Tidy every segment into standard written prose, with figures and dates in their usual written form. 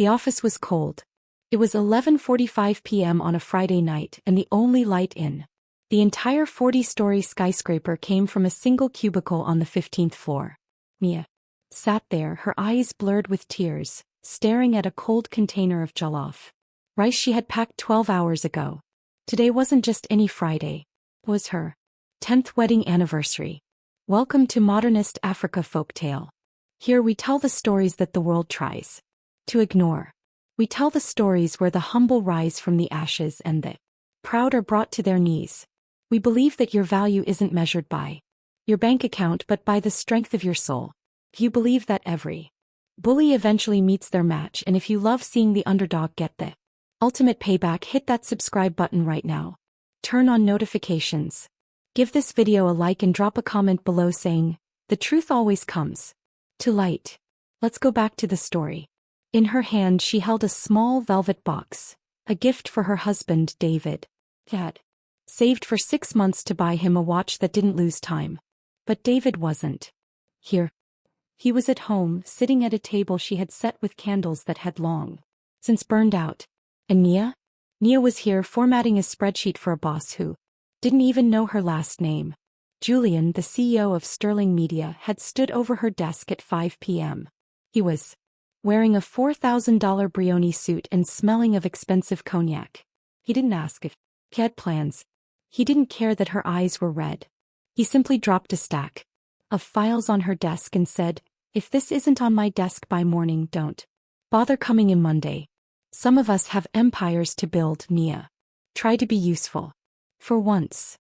The office was cold. It was 11:45 p.m. on a Friday night, and the only light in the entire 40-story skyscraper came from a single cubicle on the 15th floor. Nia sat there, her eyes blurred with tears, staring at a cold container of jollof rice she had packed 12 hours ago. Today wasn't just any Friday. It was her 10th wedding anniversary. Welcome to Modernist Africa Folktale. Here we tell the stories that the world tries to ignore. We tell the stories where the humble rise from the ashes and the proud are brought to their knees. We believe that your value isn't measured by your bank account but by the strength of your soul. You believe that every bully eventually meets their match, and if you love seeing the underdog get the ultimate payback, hit that subscribe button right now. Turn on notifications. Give this video a like and drop a comment below saying, "The truth always comes to light." Let's go back to the story. In her hand she held a small velvet box, a gift for her husband David. He had saved for 6 months to buy him a watch that didn't lose time. But David wasn't here. He was at home, sitting at a table she had set with candles that had long since burned out. And Nia? Nia was here, formatting a spreadsheet for a boss who didn't even know her last name. Julian, the CEO of Sterling Media, had stood over her desk at 5 p.m. He was wearing a $4,000 Brioni suit and smelling of expensive cognac. He didn't ask if he had plans. He didn't care that her eyes were red. He simply dropped a stack of files on her desk and said, "If this isn't on my desk by morning, don't bother coming in Monday." Some of us have empires to build, Nia. Try to be useful. For once.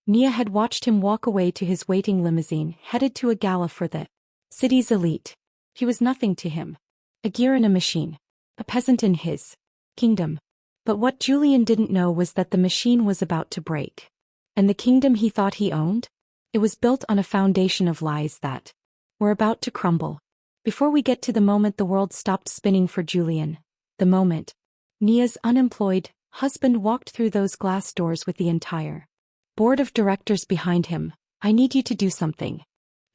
Nia had watched him walk away to his waiting limousine, headed to a gala for the city's elite. He was nothing to him. A gear in a machine. A peasant in his kingdom. But what Julian didn't know was that the machine was about to break. And the kingdom he thought he owned? It was built on a foundation of lies that were about to crumble. Before we get to the moment the world stopped spinning for Julian, the moment Nia's unemployed husband walked through those glass doors with the entire board of directors behind him, "I need you to do something.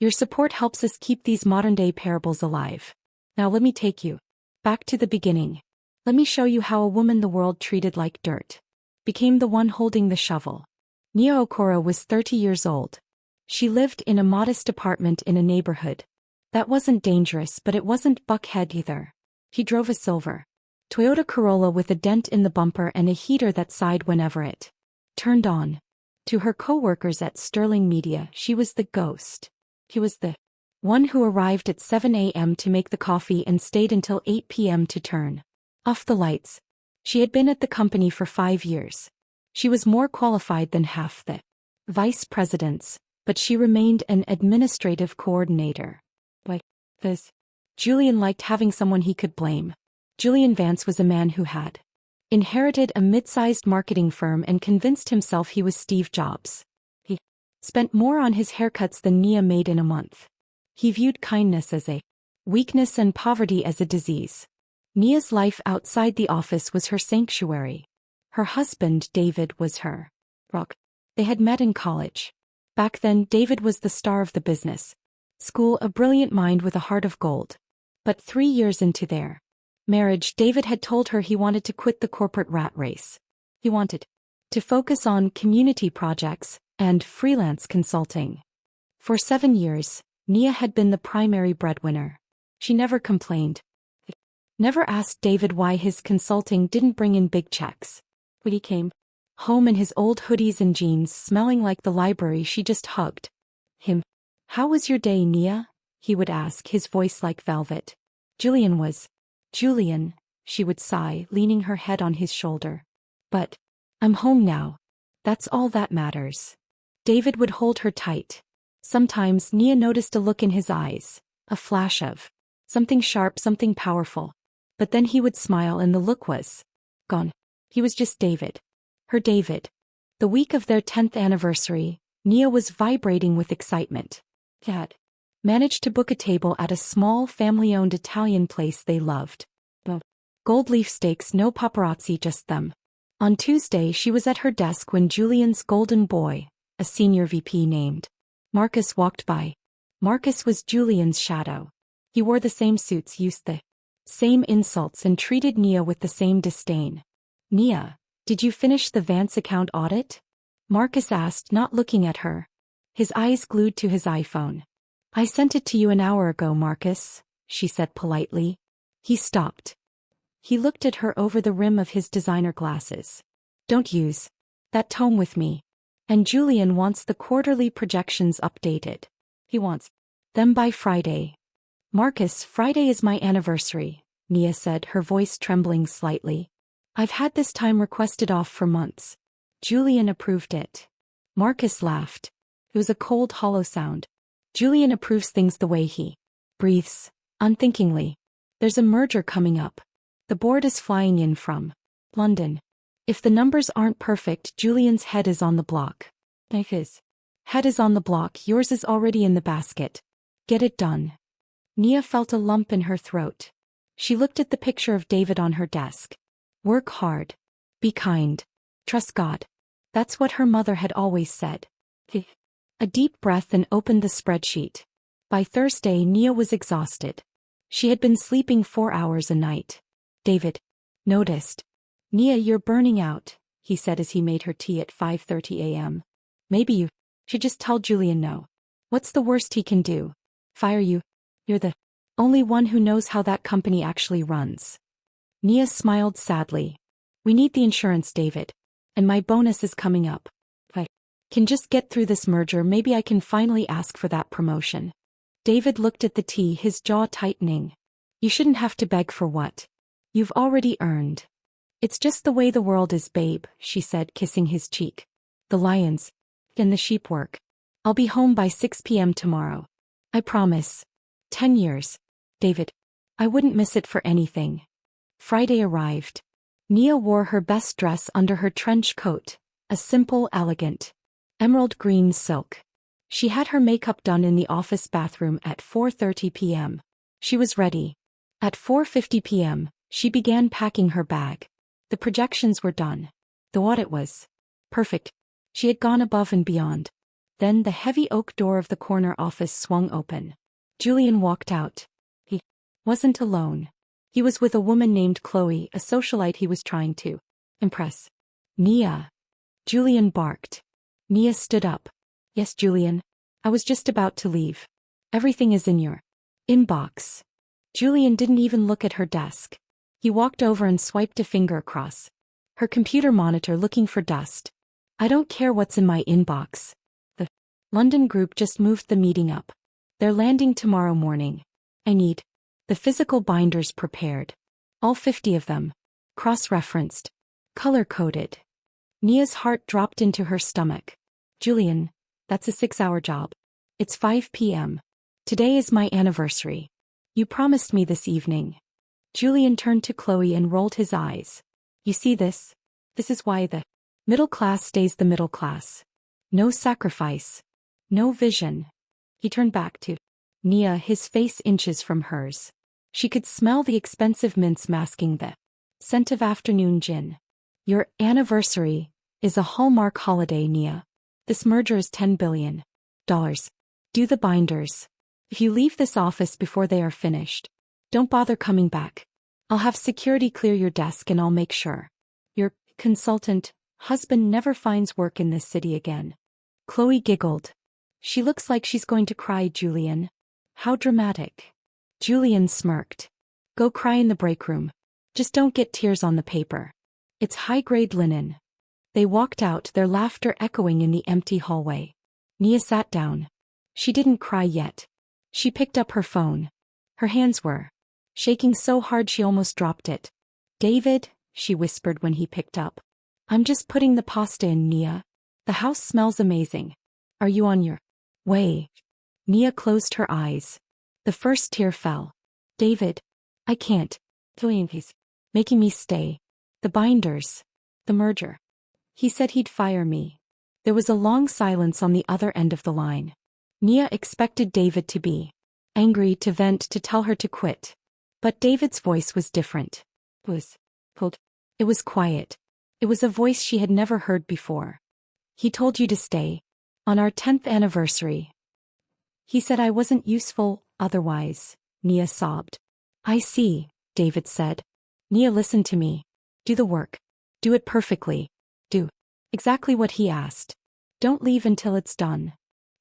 Your support helps us keep these modern-day parables alive. Now let me take you back to the beginning. Let me show you how a woman the world treated like dirt became the one holding the shovel." Nia Okoro was 30 years old. She lived in a modest apartment in a neighborhood that wasn't dangerous, but it wasn't Buckhead either. He drove a silver Toyota Corolla with a dent in the bumper and a heater that sighed whenever it turned on. To her co-workers at Sterling Media, she was the ghost. He was the one who arrived at 7 a.m. to make the coffee and stayed until 8 p.m. to turn off the lights. She had been at the company for 5 years. She was more qualified than half the vice presidents, but she remained an administrative coordinator. Why? Because Julian liked having someone he could blame. Julian Vance was a man who had inherited a mid-sized marketing firm and convinced himself he was Steve Jobs. He spent more on his haircuts than Nia made in a month. He viewed kindness as a weakness and poverty as a disease. Nia's life outside the office was her sanctuary. Her husband, David, was her rock. They had met in college. Back then, David was the star of the business school, a brilliant mind with a heart of gold. But 3 years into their marriage, David had told her he wanted to quit the corporate rat race. He wanted to focus on community projects and freelance consulting. For 7 years, Nia had been the primary breadwinner. She never complained. Never asked David why his consulting didn't bring in big checks. When he came home in his old hoodies and jeans, smelling like the library, she just hugged him. "How was your day, Nia?" he would ask, his voice like velvet. Julian, she would sigh, leaning her head on his shoulder. "But I'm home now. That's all that matters." David would hold her tight. Sometimes Nia noticed a look in his eyes, a flash of something sharp, something powerful. But then he would smile and the look was gone. He was just David. Her David. The week of their 10th anniversary, Nia was vibrating with excitement. He had managed to book a table at a small family-owned Italian place they loved. Gold leaf steaks, no paparazzi, just them. On Tuesday she was at her desk when Julian's golden boy, a senior VP named Marcus, walked by. Marcus was Julian's shadow. He wore the same suits, used the Same insults and treated Nia with the same disdain. Nia, did you finish the Vance account audit? Marcus asked, not looking at her. His eyes glued to his iPhone. I sent it to you an hour ago, Marcus, she said politely. He stopped. He looked at her over the rim of his designer glasses. Don't use that tone with me. And Julian wants the quarterly projections updated. He wants them by Friday. Marcus, Friday is my anniversary, Nia said, her voice trembling slightly. I've had this time requested off for months. Julian approved it. Marcus laughed. It was a cold, hollow sound. Julian approves things the way he breathes, unthinkingly. There's a merger coming up. The board is flying in from London. If the numbers aren't perfect, Julian's head is on the block. If his head is on the block, yours is already in the basket. Get it done. Nia felt a lump in her throat. She looked at the picture of David on her desk. Work hard. Be kind. Trust God. That's what her mother had always said. A deep breath and opened the spreadsheet. By Thursday, Nia was exhausted. She had been sleeping 4 hours a night. David noticed. Nia, you're burning out, he said as he made her tea at 5:30 a.m. Maybe you should just tell Julian no. What's the worst he can do? Fire you? You're the only one who knows how that company actually runs. Nia smiled sadly. We need the insurance, David. And my bonus is coming up. If I can just get through this merger, maybe I can finally ask for that promotion. David looked at the tea, his jaw tightening. You shouldn't have to beg for what you've already earned. It's just the way the world is, babe, she said, kissing his cheek. The lions and the sheep work. I'll be home by 6 p.m. tomorrow. I promise. 10 years. David. I wouldn't miss it for anything. Friday arrived. Nia wore her best dress under her trench coat, a simple, elegant, emerald green silk. She had her makeup done in the office bathroom at 4:30 p.m. She was ready. At 4:50 p.m., she began packing her bag. The projections were done. The audit was perfect. She had gone above and beyond. Then the heavy oak door of the corner office swung open. Julian walked out. He wasn't alone. He was with a woman named Chloe, a socialite he was trying to impress. Nia. Julian barked. Nia stood up. Yes, Julian. I was just about to leave. Everything is in your inbox. Julian didn't even look at her desk. He walked over and swiped a finger across her computer monitor, looking for dust. I don't care what's in my inbox. The London group just moved the meeting up. They're landing tomorrow morning. I need the physical binders prepared. All 50 of them. Cross-referenced. Color-coded. Nia's heart dropped into her stomach. Julian, that's a 6-hour job. It's 5 p.m. Today is my anniversary. You promised me this evening. Julian turned to Chloe and rolled his eyes. You see this? This is why the middle class stays the middle class. No sacrifice. No vision. He turned back to Nia, his face inches from hers. She could smell the expensive mints masking the scent of afternoon gin. Your anniversary is a Hallmark holiday, Nia. This merger is $10 billion. Do the binders. If you leave this office before they are finished, don't bother coming back. I'll have security clear your desk and I'll make sure your consultant husband never finds work in this city again. Chloe giggled. She looks like she's going to cry, Julian. How dramatic. Julian smirked. Go cry in the break room. Just don't get tears on the paper. It's high-grade linen. They walked out, their laughter echoing in the empty hallway. Nia sat down. She didn't cry yet. She picked up her phone. Her hands were shaking so hard she almost dropped it. David, she whispered when he picked up. I'm just putting the pasta in, Nia. The house smells amazing. Are you on your way? Nia closed her eyes. The first tear fell. David, I can't. Julian, he's making me stay. The binders. The merger. He said he'd fire me. There was a long silence on the other end of the line. Nia expected David to be angry, to vent, to tell her to quit. But David's voice was different. It was cold. It was quiet. It was a voice she had never heard before. He told you to stay. On our 10th anniversary. He said I wasn't useful otherwise, Nia sobbed. I see, David said. Nia, listen to me. Do the work. Do it perfectly. Do exactly what he asked. Don't leave until it's done.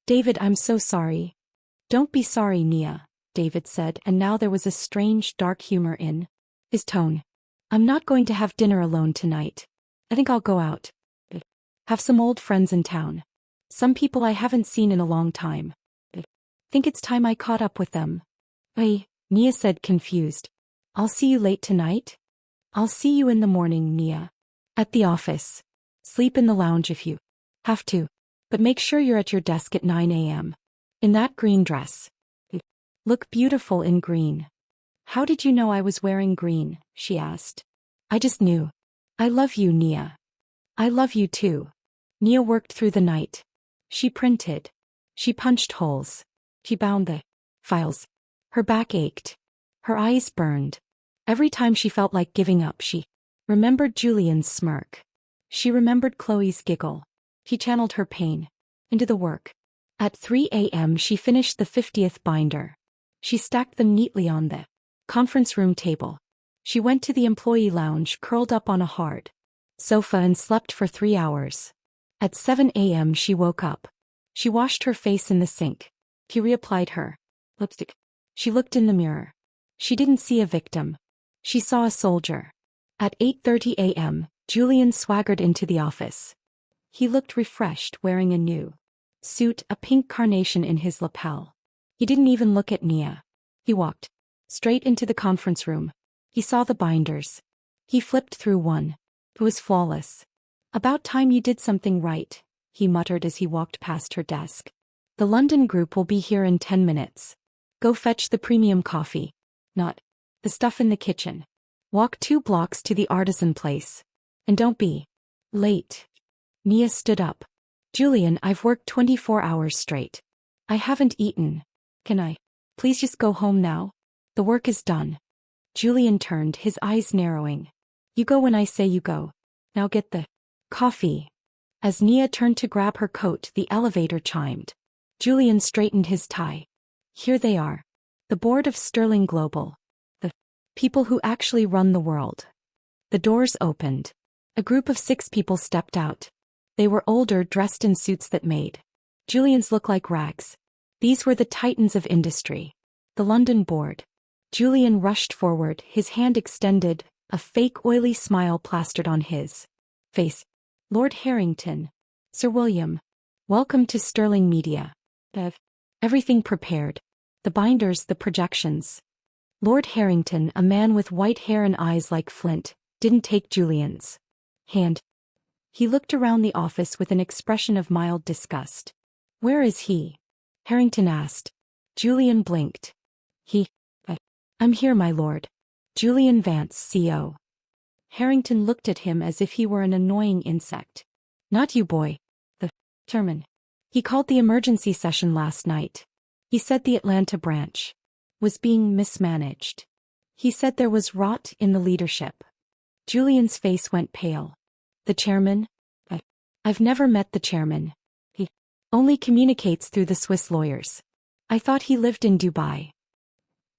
David, I'm so sorry. Don't be sorry, Nia, David said, and now there was a strange, dark humor in his tone. I'm not going to have dinner alone tonight. I think I'll go out. Have some old friends in town. Some people I haven't seen in a long time. Think it's time I caught up with them. Hey, Nia said, confused. I'll see you late tonight? I'll see you in the morning, Nia. At the office. Sleep in the lounge if you have to. But make sure you're at your desk at 9 a.m. In that green dress. Look beautiful in green. How did you know I was wearing green? She asked. I just knew. I love you, Nia. I love you too. Nia worked through the night. She printed. She punched holes. She bound the files. Her back ached. Her eyes burned. Every time she felt like giving up, she remembered Julian's smirk. She remembered Chloe's giggle. She channeled her pain into the work. At 3 a.m. she finished the 50th binder. She stacked them neatly on the conference room table. She went to the employee lounge, curled up on a hard sofa, and slept for 3 hours. At 7 a.m. she woke up. She washed her face in the sink. She reapplied her lipstick. She looked in the mirror. She didn't see a victim. She saw a soldier. At 8:30 a.m., Julian swaggered into the office. He looked refreshed, wearing a new suit, a pink carnation in his lapel. He didn't even look at Nia. He walked straight into the conference room. He saw the binders. He flipped through one. It was flawless. About time you did something right, he muttered as he walked past her desk. The London group will be here in 10 minutes. Go fetch the premium coffee. Not the stuff in the kitchen. Walk 2 blocks to the artisan place. And don't be late. Nia stood up. Julian, I've worked 24 hours straight. I haven't eaten. Can I please just go home now? The work is done. Julian turned, his eyes narrowing. You go when I say you go. Now get the coffee. As Nia turned to grab her coat, the elevator chimed. Julian straightened his tie. Here they are. The board of Sterling Global. The people who actually run the world. The doors opened. A group of 6 people stepped out. They were older, dressed in suits that made Julian's look like rags. These were the titans of industry. The London board. Julian rushed forward, his hand extended, a fake oily smile plastered on his face. Lord Harrington. Sir William. Welcome to Sterling Media. Everything prepared. The binders, the projections. Lord Harrington, a man with white hair and eyes like flint, didn't take Julian's hand. He looked around the office with an expression of mild disgust. Where is he? Harrington asked. Julian blinked. I'm here, my lord. Julian Vance, CO. Harrington looked at him as if he were an annoying insect. Not you, boy. The chairman. He called the emergency session last night. He said the Atlanta branch was being mismanaged. He said there was rot in the leadership. Julian's face went pale. The chairman? I've never met the chairman. He only communicates through the Swiss lawyers. I thought he lived in Dubai.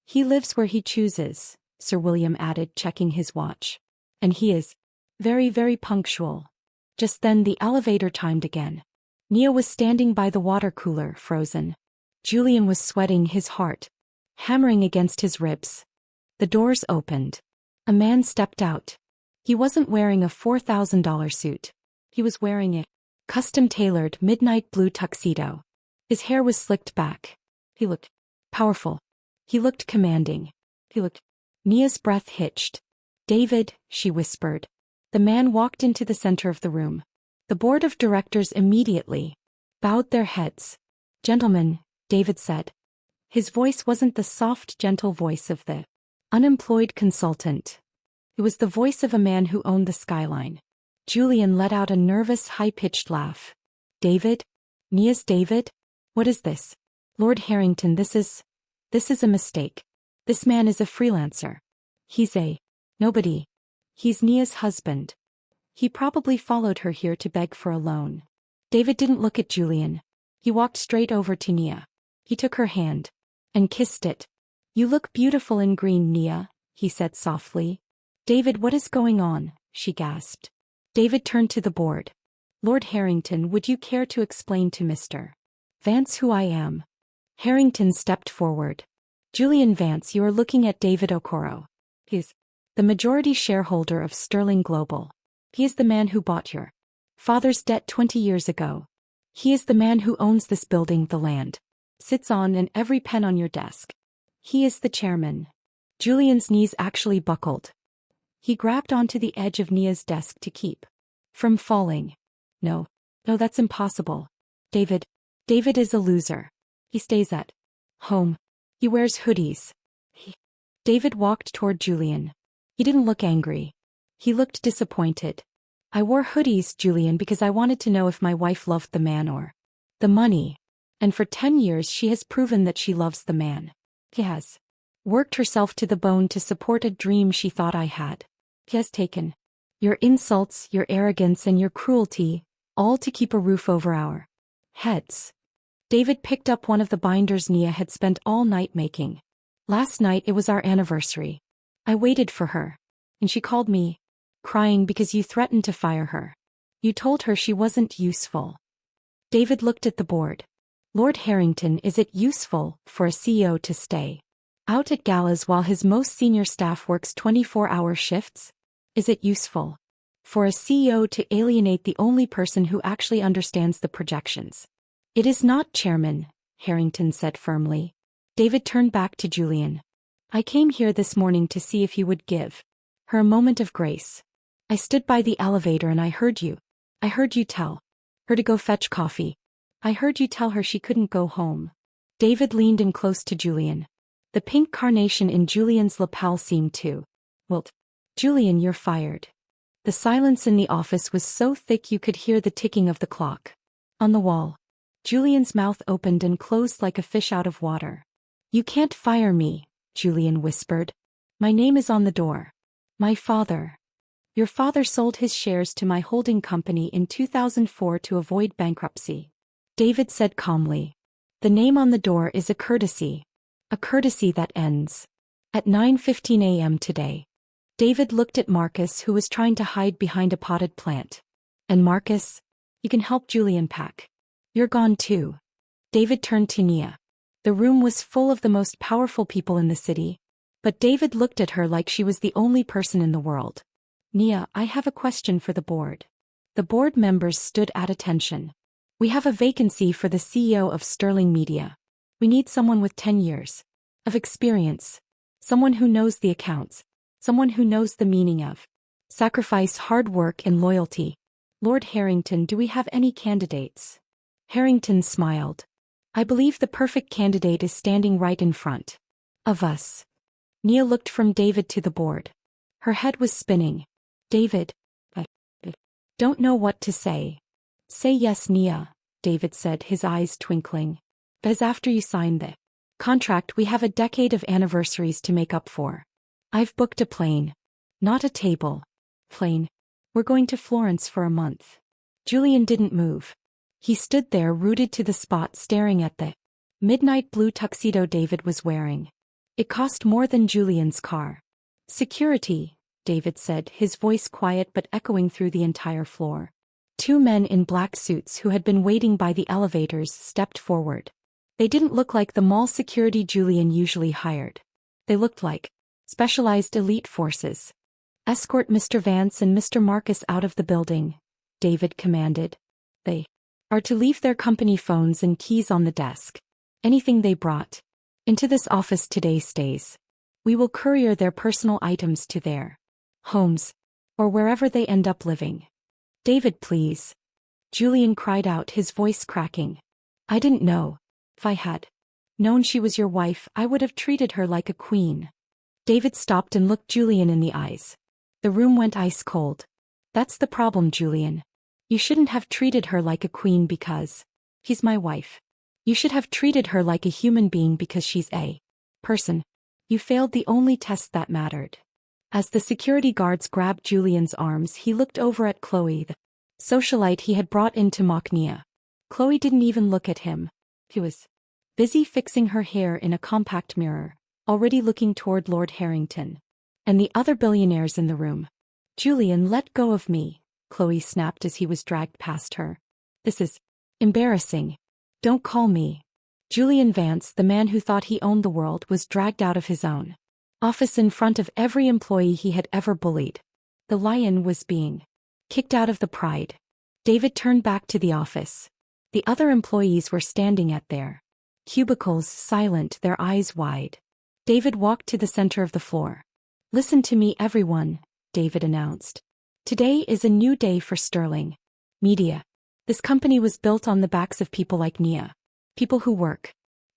He lives where he chooses, Sir William added, checking his watch. And he is very, very punctual. Just then the elevator chimed again. Nia was standing by the water cooler, frozen. Julian was sweating, his heart hammering against his ribs. The doors opened. A man stepped out. He wasn't wearing a $4,000 suit. He was wearing a custom-tailored midnight blue tuxedo. His hair was slicked back. He looked powerful. He looked commanding. Nia's breath hitched. David, she whispered. The man walked into the center of the room. The board of directors immediately bowed their heads. Gentlemen, David said. His voice wasn't the soft, gentle voice of the unemployed consultant. It was the voice of a man who owned the skyline. Julian let out a nervous, high-pitched laugh. David? Nia's David? What is this? Lord Harrington, this is a mistake. This man is a freelancer. He's a nobody. He's Nia's husband. He probably followed her here to beg for a loan. David didn't look at Julian. He walked straight over to Nia. He took her hand and kissed it. You look beautiful in green, Nia, he said softly. David, what is going on? She gasped. David turned to the board. Lord Harrington, would you care to explain to Mr. Vance who I am? Harrington stepped forward. Julian Vance, you are looking at David Okoro. He's the majority shareholder of Sterling Global. He is the man who bought your father's debt 20 years ago. He is the man who owns this building, the land sits on, and every pen on your desk. He is the chairman. Julian's knees actually buckled. He grabbed onto the edge of Nia's desk to keep from falling. No, that's impossible. David is a loser. He stays at home. He wears hoodies. David walked toward Julian. He didn't look angry. He looked disappointed. I wore hoodies, Julian, because I wanted to know if my wife loved the man or the money. And for 10 years she has proven that she loves the man. He has worked herself to the bone to support a dream she thought I had. He has taken your insults, your arrogance, and your cruelty, all to keep a roof over our heads. David picked up one of the binders Nia had spent all night making. Last night it was our anniversary. I waited for her. And she called me, crying because you threatened to fire her. You told her she wasn't useful. David looked at the board. Lord Harrington, is it useful for a CEO to stay out at galas while his most senior staff works 24-hour shifts? Is it useful for a CEO to alienate the only person who actually understands the projections? It is not, Chairman, Harrington said firmly. David turned back to Julian. I came here this morning to see if you would give her a moment of grace. I stood by the elevator and I heard you. I heard you tell her to go fetch coffee. I heard you tell her she couldn't go home. David leaned in close to Julian. The pink carnation in Julian's lapel seemed to wilt. Julian, you're fired. The silence in the office was so thick you could hear the ticking of the clock on the wall. Julian's mouth opened and closed like a fish out of water. You can't fire me, Julian whispered. My name is on the door. My father. Your father sold his shares to my holding company in 2004 to avoid bankruptcy. David said calmly. The name on the door is a courtesy that ends at 9:15 a.m. today. David looked at Marcus, who was trying to hide behind a potted plant. And Marcus, you can help Julian pack. You're gone too. David turned to Nia. The room was full of the most powerful people in the city, but David looked at her like she was the only person in the world. Nia, I have a question for the board. The board members stood at attention. We have a vacancy for the CEO of Sterling Media. We need someone with 10 years of experience. Someone who knows the accounts. Someone who knows the meaning of sacrifice, hard work, and loyalty. Lord Harrington, do we have any candidates? Harrington smiled. I believe the perfect candidate is standing right in front of us. Nia looked from David to the board. Her head was spinning. David, I don't know what to say. Say yes, Nia, David said, his eyes twinkling. Because after you sign the contract, we have a decade of anniversaries to make up for. I've booked a plane. Not a table. Plane. We're going to Florence for a month. Julian didn't move. He stood there rooted to the spot, staring at the midnight blue tuxedo David was wearing. It cost more than Julian's car. Security, David said, his voice quiet but echoing through the entire floor. Two men in black suits who had been waiting by the elevators stepped forward. They didn't look like the mall security Julian usually hired. They looked like specialized elite forces. Escort Mr. Vance and Mr. Marcus out of the building, David commanded. They are to leave their company phones and keys on the desk. Anything they brought into this office today stays. We will courier their personal items to their homes, or wherever they end up living. David, please. Julian cried out, his voice cracking. I didn't know. If I had known she was your wife, I would have treated her like a queen. David stopped and looked Julian in the eyes. The room went ice cold. That's the problem, Julian. You shouldn't have treated her like a queen because she's my wife. You should have treated her like a human being because she's a person. You failed the only test that mattered. As the security guards grabbed Julian's arms, he looked over at Chloe, the socialite he had brought in to mock Nia. Chloe didn't even look at him. He was busy fixing her hair in a compact mirror, already looking toward Lord Harrington. and the other billionaires in the room. Julian, let go of me, Chloe snapped as he was dragged past her. This is embarrassing. Don't call me. Julian Vance, the man who thought he owned the world, was dragged out of his own office in front of every employee he had ever bullied. The lion was being kicked out of the pride. David turned back to the office. The other employees were standing at their cubicles, silent, their eyes wide. David walked to the center of the floor. Listen to me, everyone, David announced. Today is a new day for Sterling Media. This company was built on the backs of people like Nia. People who work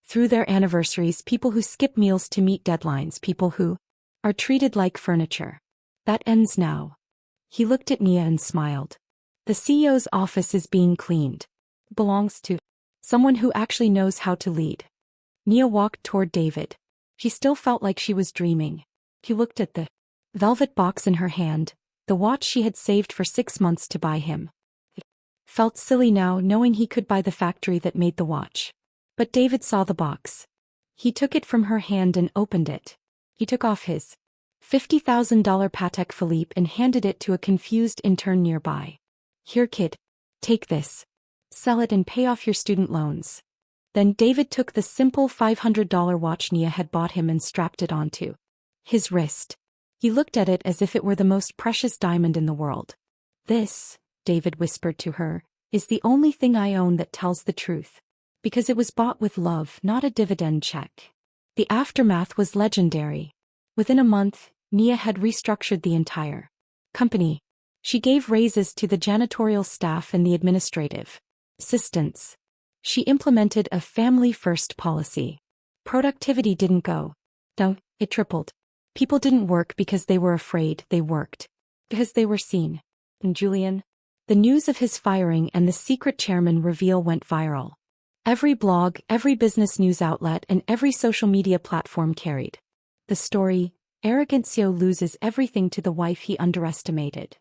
through their anniversaries, people who skip meals to meet deadlines, people who are treated like furniture. That ends now. He looked at Nia and smiled. The CEO's office is being cleaned. It belongs to someone who actually knows how to lead. Nia walked toward David. She still felt like she was dreaming. He looked at the velvet box in her hand, the watch she had saved for 6 months to buy him. It felt silly now, knowing he could buy the factory that made the watch. But David saw the box. He took it from her hand and opened it. He took off his $50,000 Patek Philippe and handed it to a confused intern nearby. Here, kid. Take this. Sell it and pay off your student loans. Then David took the simple $500 watch Nia had bought him and strapped it onto his wrist. He looked at it as if it were the most precious diamond in the world. This, David whispered to her, is the only thing I own that tells the truth. Because it was bought with love, not a dividend check. The aftermath was legendary. Within a month, Nia had restructured the entire company. She gave raises to the janitorial staff and the administrative assistants. She implemented a family-first policy. Productivity didn't go down, it tripled. People didn't work because they were afraid, they worked because they were seen. And Julian? The news of his firing and the secret chairman reveal went viral. Every blog, every business news outlet, and every social media platform carried the story. Arrogancio loses everything to the wife he underestimated.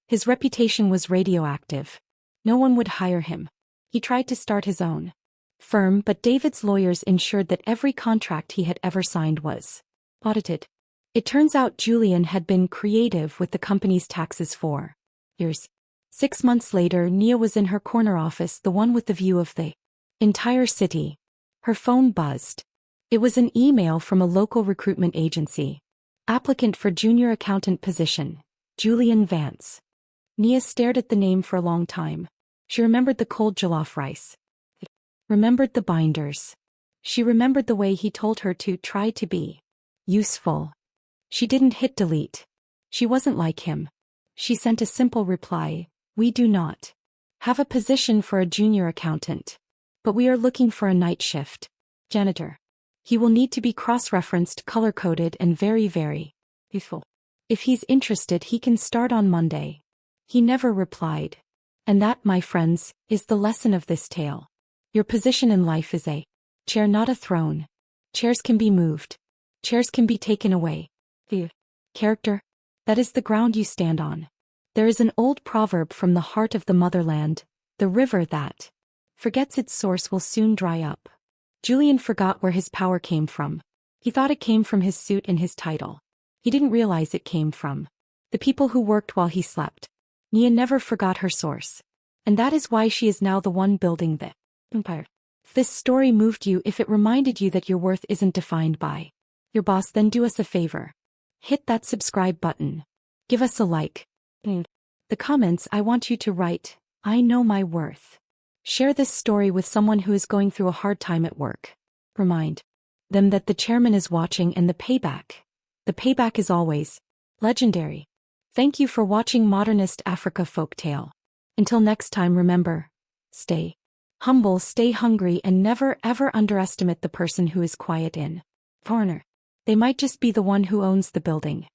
His reputation was radioactive. No one would hire him. He tried to start his own firm, but David's lawyers ensured that every contract he had ever signed was audited. It turns out Julian had been creative with the company's taxes for years. 6 months later, Nia was in her corner office, the one with the view of the entire city. Her phone buzzed. It was an email from a local recruitment agency. Applicant for junior accountant position, Julian Vance. Nia stared at the name for a long time. She remembered the cold jollof rice. Remembered the binders. She remembered the way he told her to try to be useful. She didn't hit delete. She wasn't like him. She sent a simple reply, we do not have a position for a junior accountant. But we are looking for a night shift janitor. He will need to be cross-referenced, color-coded, and very, very useful. If he's interested, he can start on Monday. He never replied. And that, my friends, is the lesson of this tale. Your position in life is a chair, not a throne. Chairs can be moved. Chairs can be taken away. The character, that is the ground you stand on. There is an old proverb from the heart of the motherland, the river that forgets its source will soon dry up. Julian forgot where his power came from. He thought it came from his suit and his title. He didn't realize it came from the people who worked while he slept. Nia never forgot her source. And that is why she is now the one building the empire. If this story moved you, if it reminded you that your worth isn't defined by your boss, then do us a favor. Hit that subscribe button. Give us a like. In the comments, I want you to write, I know my worth. Share this story with someone who is going through a hard time at work. Remind them that the chairman is watching and the payback is always legendary. Thank you for watching Modernist Africa Folktale. Until next time, remember, stay humble, stay hungry, and never ever underestimate the person who is quiet in corner. They might just be the one who owns the building.